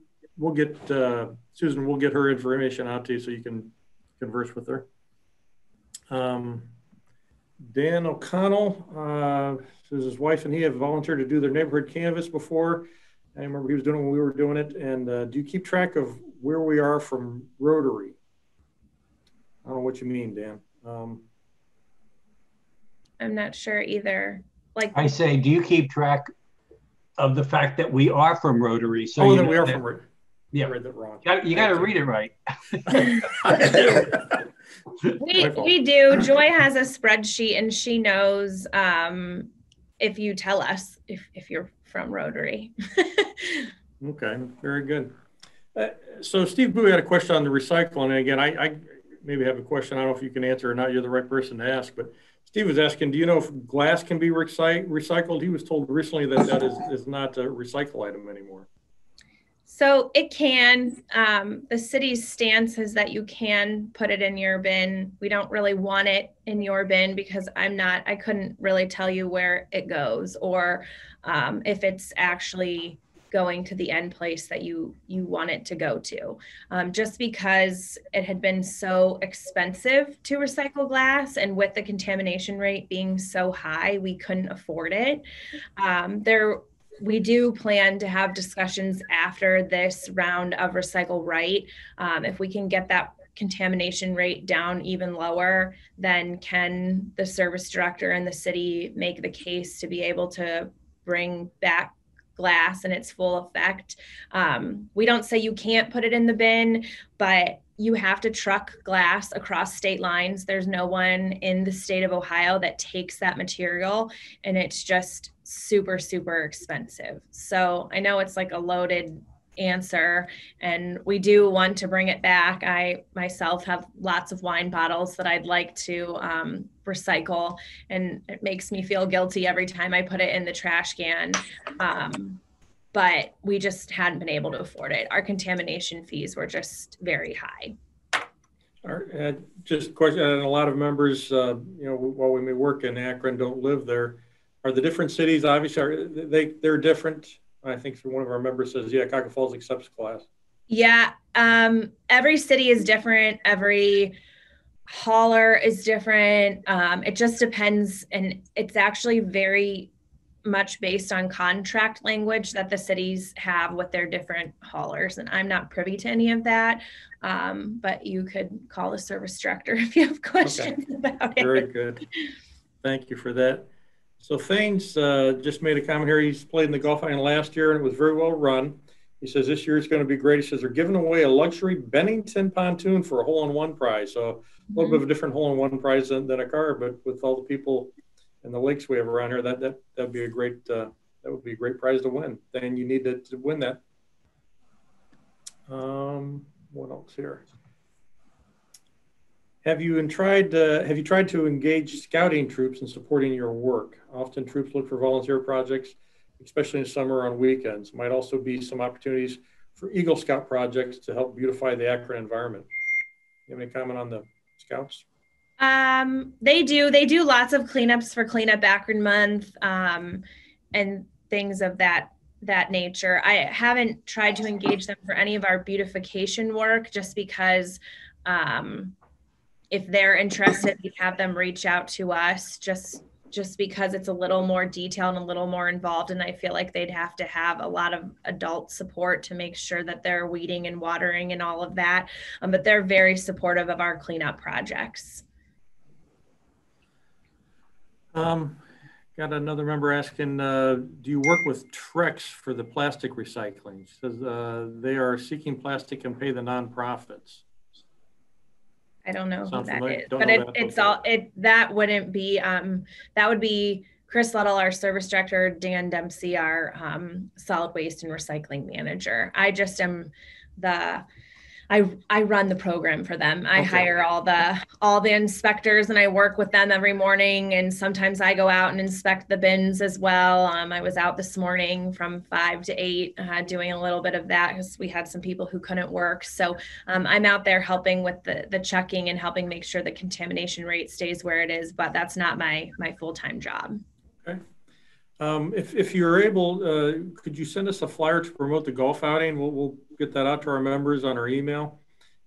Susan, we'll get her information out to you so you can converse with her. Dan O'Connell says his wife and he have volunteered to do their neighborhood canvas before. I remember he was doing it when we were doing it. And do you keep track of where we are from Rotary? I don't know what you mean, Dan. I'm not sure either. Like I say, do you keep track of the fact that we are from Rotary? So that we are from Rotary. Yeah, I read that wrong. You got to read it right. we do. Joy has a spreadsheet, and she knows if you tell us if you're from Rotary. Okay, very good. So Steve Bowie had a question on the recycling. And again, I maybe have a question. I don't know if you can answer or not. You're the right person to ask. But Steve was asking, do you know if glass can be recycled? He was told recently that that is not a recycle item anymore. So it can. The city's stance is that you can put it in your bin. We don't really want it in your bin because I couldn't really tell you where it goes or if it's actually going to the end place that you want it to go to. Just because it had been so expensive to recycle glass and with the contamination rate being so high, we couldn't afford it. We do plan to have discussions after this round of Recycle Right. If we can get that contamination rate down even lower, then can the service director and the city make the case to be able to bring back glass in its full effect? We don't say you can't put it in the bin, but you have to truck glass across state lines. There's no one in the state of Ohio that takes that material, and it's just super, super expensive. So I know it's like a loaded answer, and we do want to bring it back. I myself have lots of wine bottles that I'd like to recycle, and it makes me feel guilty every time I put it in the trash can. But we just hadn't been able to afford it. Our contamination fees were just very high. Just a question, and a lot of members, while we may work in Akron, don't live there. Are the different cities, obviously, they're different? I think one of our members says, yeah, Cuyahoga Falls accepts glass. Yeah, every city is different. Every hauler is different. It just depends. And it's actually very much based on contract language that the cities have with their different haulers. And I'm not privy to any of that, but you could call the service director if you have questions about it. Very good. Thank you for that. So Thanes just made a comment here. He's played in the Gulf Island last year and it was very well run. He says this year is going to be great. He says they're giving away a luxury Bennington pontoon for a hole-in-one prize. So a little bit of a different hole-in-one prize than a car, but with all the people and the lakes we have around here, that'd be a great that would be a great prize to win. Then you need to win that. What else here? Have you tried to engage scouting troops in supporting your work? Often troops look for volunteer projects, especially in summer on weekends. Might also be some opportunities for Eagle Scout projects to help beautify the Akron environment. You have any comment on the scouts? They do lots of cleanups for Cleanup Akron Month and things of that nature. I haven't tried to engage them for any of our beautification work just because if they're interested, we have them reach out to us just because it's a little more detailed and a little more involved. And I feel like they'd have to have a lot of adult support to make sure that they're weeding and watering and all of that. But they're very supportive of our cleanup projects. Got another member asking, do you work with Trex for the plastic recycling? Says they are seeking plastic and pay the nonprofits. I don't know who that is, but that wouldn't be, that would be Chris Luddle, our service director, Dan Dempsey, our solid waste and recycling manager. I just am I run the program for them. I hire all the inspectors, and I work with them every morning. And sometimes I go out and inspect the bins as well. I was out this morning from 5 to 8 doing a little bit of that because we had some people who couldn't work. So I'm out there helping with the checking and helping make sure the contamination rate stays where it is. But that's not my full-time job. Okay. If you're able, could you send us a flyer to promote the golf outing? We'll get that out to our members on our email.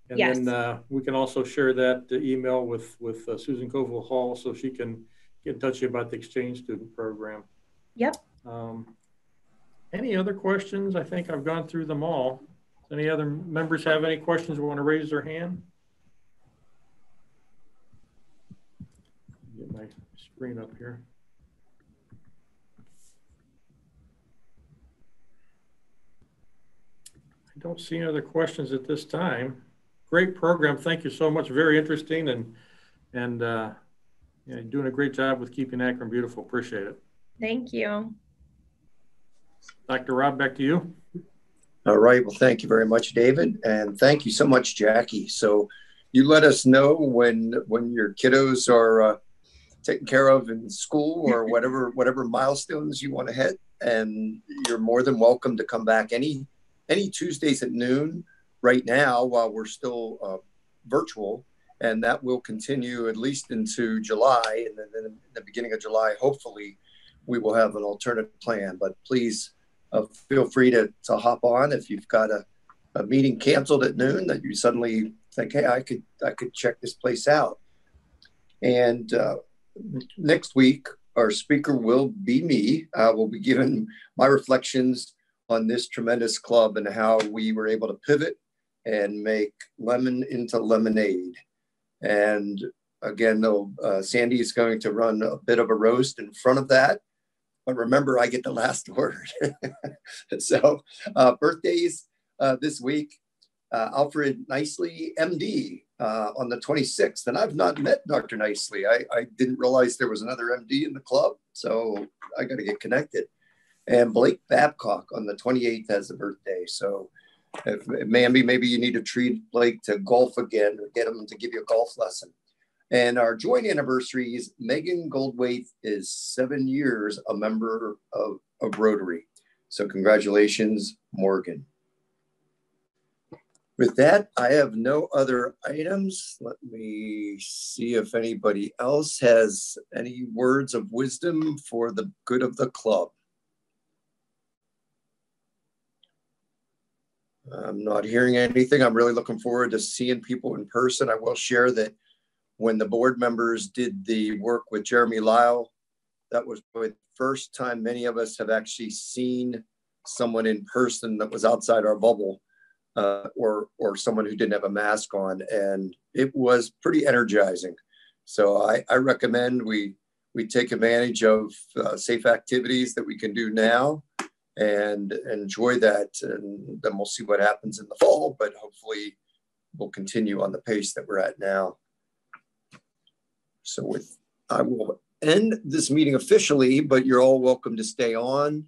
And yes. Then we can also share that email with Susan Coville Hall so she can get in touch with you about the exchange student program. Yep. Any other questions? I think I've gone through them all. Does any other members have any questions or want to raise their hand? Get my screen up here. I don't see any other questions at this time. Great program. Thank you so much. Very interesting and yeah, you're doing a great job with keeping Akron beautiful. Appreciate it. Thank you. Dr. Rob, back to you. All right. Well, thank you very much, David. And thank you so much, Jackie. So you let us know when your kiddos are taken care of in school or whatever milestones you want to hit. And you're more than welcome to come back any Tuesdays at noon right now while we're still virtual, and that will continue at least into July. And then in the beginning of July, hopefully we will have an alternate plan, but please feel free to hop on if you've got a meeting canceled at noon that you suddenly think, hey, I could check this place out. And next week, our speaker will be me. I will be giving my reflections on this tremendous club and how we were able to pivot and make lemon into lemonade. And again, though, Sandy is going to run a bit of a roast in front of that. But remember, I get the last word. So birthdays this week, Alfred Nicely, MD, on the 26th. And I've not met Dr. Nicely. I didn't realize there was another MD in the club. So I got to get connected. And Blake Babcock on the 28th has a birthday. So if maybe you need to treat Blake to golf again or get him to give you a golf lesson. And our joint anniversaries, Megan Goldwaite is 7 years a member of Rotary. So congratulations, Morgan. With that, I have no other items. Let me see if anybody else has any words of wisdom for the good of the club. I'm not hearing anything. I'm really looking forward to seeing people in person. I will share that when the board members did the work with Jeremy Lyle, that was the first time many of us have actually seen someone in person that was outside our bubble or someone who didn't have a mask on. And it was pretty energizing. So I recommend we take advantage of safe activities that we can do now and enjoy that. And then we'll see what happens in the fall, but hopefully we'll continue on the pace that we're at now. So I will end this meeting officially, but you're all welcome to stay on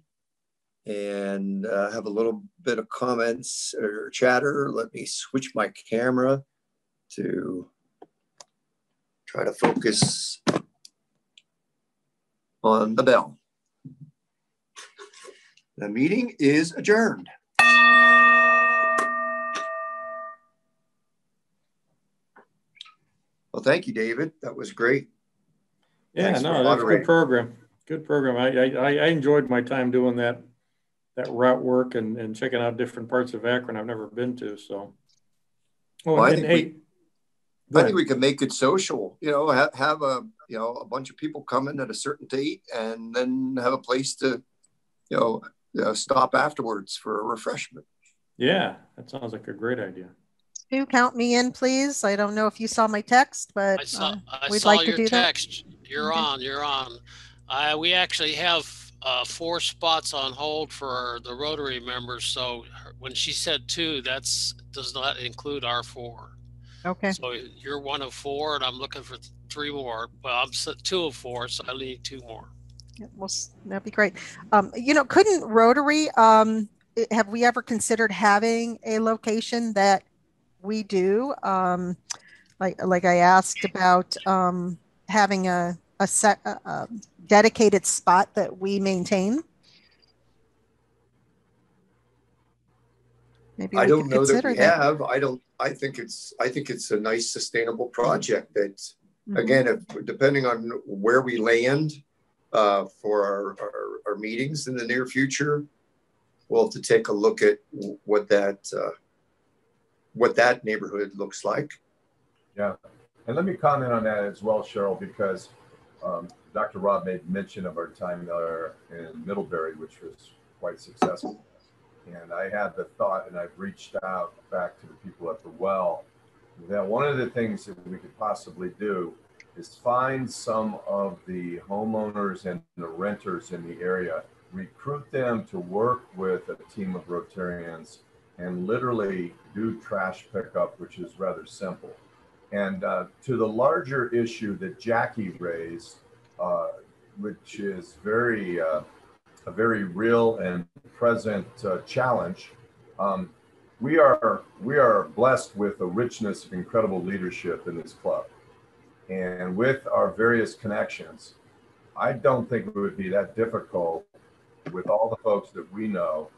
and have a little bit of comments or chatter. Let me switch my camera to try to focus on the bell. The meeting is adjourned. Well, thank you, David. That was great. Yeah, Thanks no, that's a good program. Good program. I enjoyed my time doing that route work and checking out different parts of Akron I've never been to. So, I think we can make it social. You know, have a bunch of people come in at a certain date, and then have a place to, stop afterwards for a refreshment. Yeah, that sounds like a great idea. Do count me in, please. I don't know if you saw my text, but we'd like to do text. that. You're on. We actually have 4 spots on hold for the Rotary members. So when she said 2, does not include our 4. Okay. So you're 1 of 4, and I'm looking for 3 more. Well, I'm 2 of 4, so I need 2 more. Yeah, well, that'd be great. Couldn't Rotary? Have we ever considered having a location that we do. Like I asked about having a dedicated spot that we maintain. Maybe I we don't could know that consider we that. have. I think it's a nice sustainable project that, Mm-hmm. again, depending on where we land for our meetings in the near future, we'll have to take a look at what that neighborhood looks like. Yeah, and let me comment on that as well, Cheryl, because Dr. Rob made mention of our time there in Middlebury, which was quite successful. And I had the thought, and I've reached out back to the people at the well, that one of the things that we could possibly do is find some of the homeowners and the renters in the area, recruit them to work with a team of Rotarians and literally do trash pickup, which is rather simple. And to the larger issue that Jacqui raised, which is a very real and present challenge. We are blessed with a richness of incredible leadership in this club. And with our various connections, I don't think it would be that difficult with all the folks that we know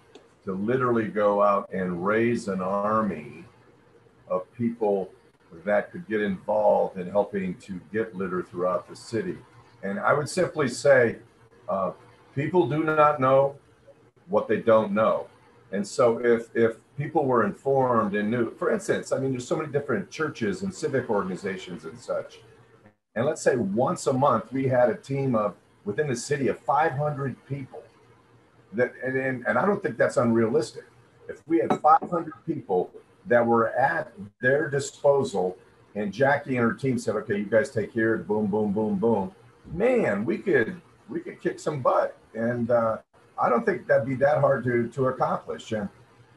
to literally go out and raise an army of people that could get involved in helping to get litter throughout the city. And I would simply say, people do not know what they don't know. And so if people were informed and knew, for instance, I mean, there's so many different churches and civic organizations and such. And let's say once a month, we had a team of within the city of 500 people that, and I don't think that's unrealistic. If we had 500 people that were at their disposal and Jacqui and her team said, okay, you guys take care, boom, boom, boom, boom, man, we could kick some butt. And I don't think that'd be that hard to accomplish.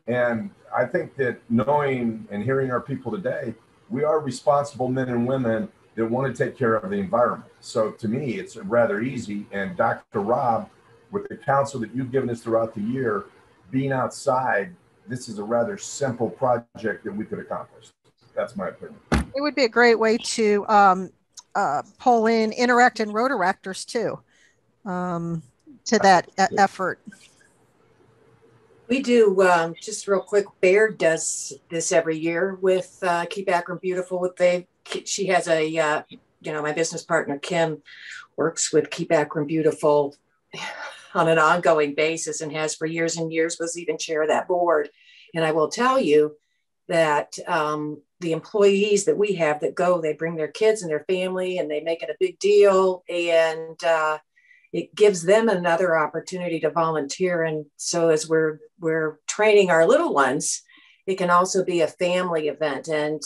And I think that knowing and hearing our people today, we are responsible men and women that want to take care of the environment. So to me, it's rather easy. And Dr. Rob, with the counsel that you've given us throughout the year, being outside, this is a rather simple project that we could accomplish. That's my opinion. It would be a great way to pull in Interact and Rotaractors too, to that effort. We do, just real quick, Baird does this every year with Keep Akron Beautiful. She has a, my business partner, Kim, works with Keep Akron Beautiful on an ongoing basis and has for years and years, was even chair of that board. And I will tell you that the employees that we have that go, they bring their kids and their family and they make it a big deal. And it gives them another opportunity to volunteer. And so as we're training our little ones, it can also be a family event. And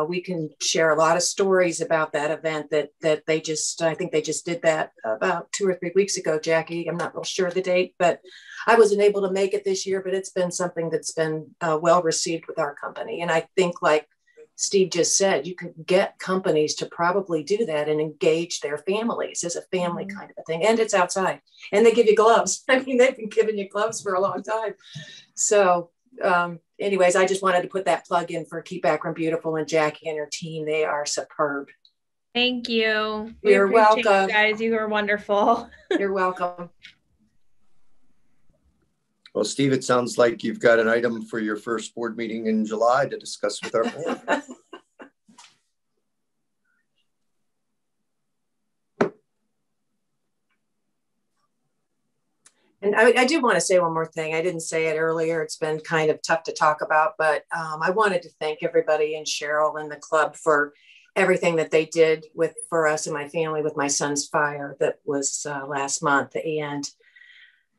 we can share a lot of stories about that event that I think they just did that about 2 or 3 weeks ago, Jacqui. I'm not real sure of the date, but I wasn't able to make it this year, but it's been something that's been well received with our company. And I think, like Steve just said, you could get companies to probably do that and engage their families as a family kind of a thing. And it's outside and they give you gloves. I mean, they've been giving you gloves for a long time. So anyways, I just wanted to put that plug in for Keep Akron Beautiful and Jacqui and her team. They are superb. Thank you. You're welcome. You guys, you are wonderful. You're welcome. Well, Steve, it sounds like you've got an item for your first board meeting in July to discuss with our board. And I do want to say one more thing. I didn't say it earlier. It's been kind of tough to talk about, but I wanted to thank everybody and Cheryl and the club for everything that they did for us and my family with my son's fire that was last month. And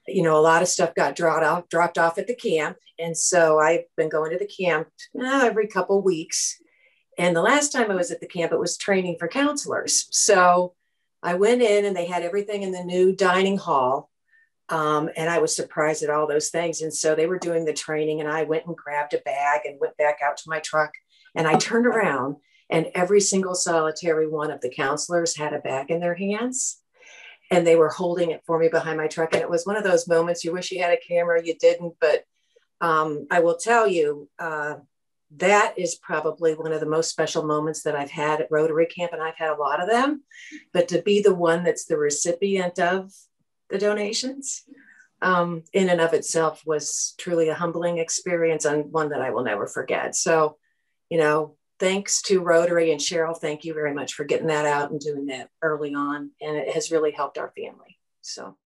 a lot of stuff got dropped off at the camp. And so I've been going to the camp every couple of weeks. And the last time I was at the camp, it was training for counselors. So I went in and they had everything in the new dining hall. And I was surprised at all those things. And so they were doing the training and I went and grabbed a bag and went back out to my truck. And I turned around and every single solitary one of the counselors had a bag in their hands. And they were holding it for me behind my truck. And it was one of those moments you wish you had a camera, you didn't. But I will tell you, that is probably one of the most special moments that I've had at Rotary Camp, and I've had a lot of them, but to be the one that's the recipient of the donations in and of itself was truly a humbling experience, and one that I will never forget. So, you know, thanks to Rotary, and Cheryl, thank you very much for getting that out and doing that early on. And it has really helped our family. So.